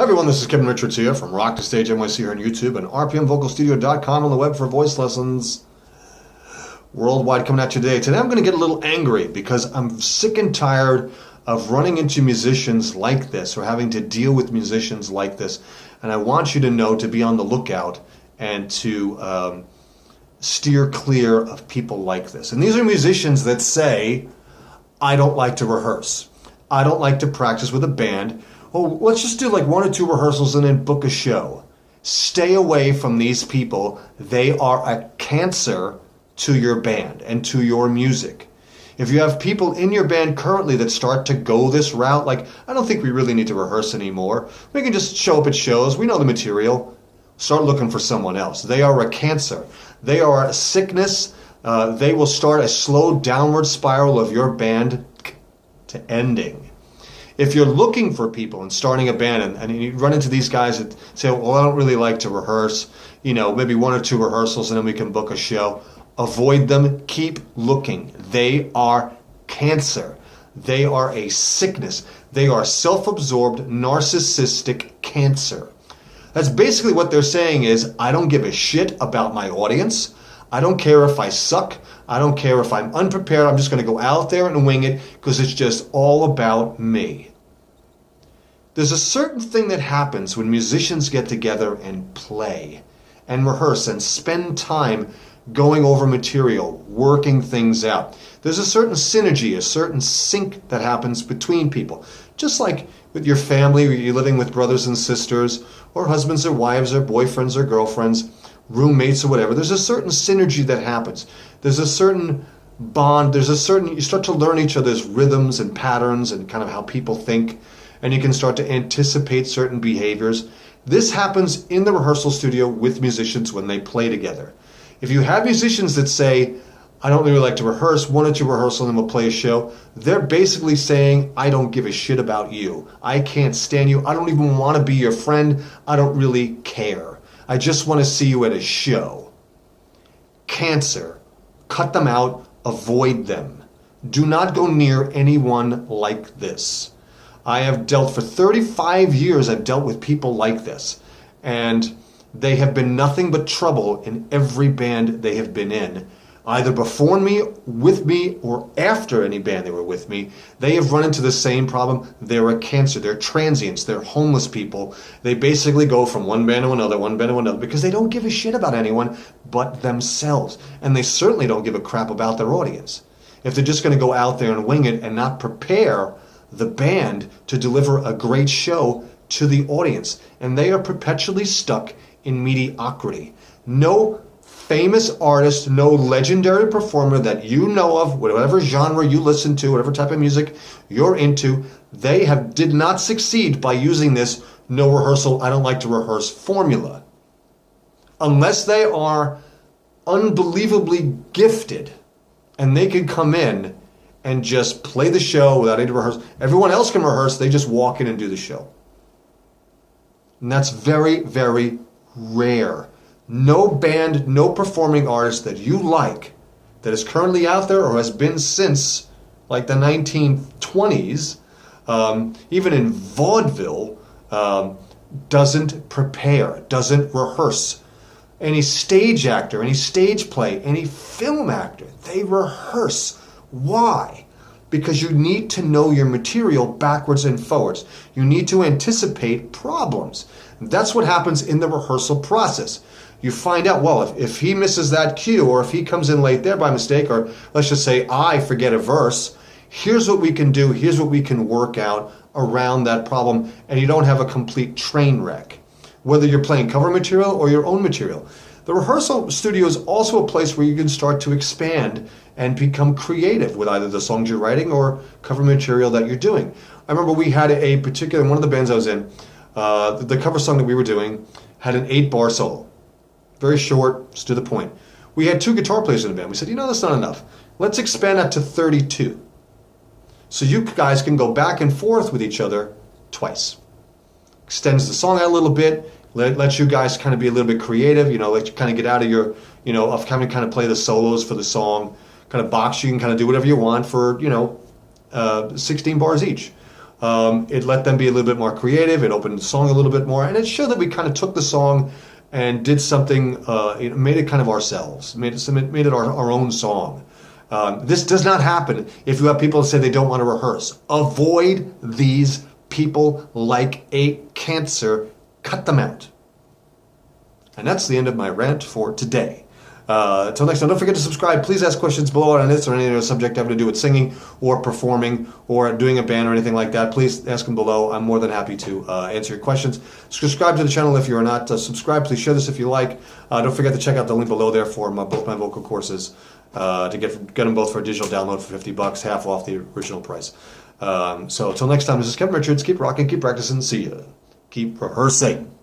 everyone, this is Kevin Richards here from Rock to Stage NYC here on YouTube and rpmvocalstudio.com on the web for voice lessons worldwide coming at you today. Today I'm going to get a little angry because I'm sick and tired of running into musicians like this or having to deal with musicians like this. And I want you to know to be on the lookout and to steer clear of people like this. And these are musicians that say, I don't like to rehearse. I don't like to practice with a band. Oh, let's just do like 1 or 2 rehearsals and then book a show. Stay away from these people. They are a cancer to your band and to your music. If you have people in your band currently that start to go this route, like, I don't think we really need to rehearse anymore. We can just show up at shows. We know the material. Start looking for someone else. They are a cancer. They are a sickness. They will start a slow downward spiral of your band to ending. If you're looking for people and starting a band and you run into these guys that say, well, I don't really like to rehearse, maybe 1 or 2 rehearsals and then we can book a show. Avoid them. Keep looking. They are cancer. They are a sickness. They are self-absorbed, narcissistic cancer. That's basically what they're saying is, I don't give a shit about my audience. I don't care if I suck. I don't care if I'm unprepared. I'm just going to go out there and wing it because it's just all about me. There's a certain thing that happens when musicians get together and play and rehearse and spend time going over material, working things out. There's a certain synergy, a certain sync that happens between people. Just like with your family, or you're living with brothers and sisters, or husbands or wives, or boyfriends or girlfriends, roommates or whatever. There's a certain synergy that happens. There's a certain bond. You start to learn each other's rhythms and patterns and kind of how people think, and you can start to anticipate certain behaviors. This happens in the rehearsal studio with musicians when they play together. If you have musicians that say, I don't really like to rehearse, 1 or 2 rehearsals and then we'll play a show, they're basically saying, I don't give a shit about you. I can't stand you. I don't even want to be your friend. I don't really care. I just want to see you at a show. Cancer. Cut them out. Avoid them. Do not go near anyone like this. I have dealt for 35 years, I've dealt with people like this. And they have been nothing but trouble in every band they have been in. Either before me, with me, or after any band they were with me, they have run into the same problem. They're a cancer. They're transients. They're homeless people. They basically go from one band to another, because they don't give a shit about anyone but themselves. And they certainly don't give a crap about their audience. If they're just going to go out there and wing it and not prepare the band to deliver a great show to the audience. And they are perpetually stuck in mediocrity. No famous artist, no legendary performer that you know of, whatever genre you listen to, whatever type of music you're into, they did not succeed by using this no rehearsal, I don't like to rehearse formula. Unless they are unbelievably gifted and they can come in and just play the show without any rehearsal. Everyone else can rehearse, they just walk in and do the show. And that's very, very rare. No band, no performing artist that you like that is currently out there or has been since like the 1920s, even in vaudeville, doesn't prepare, doesn't rehearse. Any stage actor, any stage play, any film actor, they rehearse. Why? Because you need to know your material backwards and forwards. You need to anticipate problems. That's what happens in the rehearsal process. You find out, well, if he misses that cue, or if he comes in late there by mistake, or let's just say I forget a verse, here's what we can do, here's what we can work out around that problem, and you don't have a complete train wreck. Whether you're playing cover material or your own material. The rehearsal studio is also a place where you can start to expand and become creative with either the songs you're writing or cover material that you're doing. I remember we had a particular, one of the bands I was in, the cover song that we were doing had an 8-bar solo. Very short, just to the point. We had 2 guitar players in the band. We said, that's not enough. Let's expand that to 32. So you guys can go back and forth with each other twice. Extends the song out a little bit, lets you guys kind of be a little bit creative, let you kind of get out of your, of kind of play the solos for the song, kind of box, you can kind of do whatever you want for, 16 bars each. It let them be a little bit more creative. It opened the song a little bit more, and it showed that we kind of took the song and did something, made it kind of ourselves, made it our own song. This does not happen if you have people that say they don't want to rehearse. Avoid these people like a cancer. Cut them out. And that's the end of my rant for today. Until next time, don't forget to subscribe. Please ask questions below on this or any other subject having to do with singing or performing or doing a band or anything like that. Please ask them below. I'm more than happy to answer your questions. Subscribe to the channel if you're not subscribed. Please share this if you like. Don't forget to check out the link below there for both my vocal courses to get them both for a digital download for $50, half off the original price. So until next time, this is Kevin Richards. Keep rocking, keep practicing. See ya. Keep rehearsing.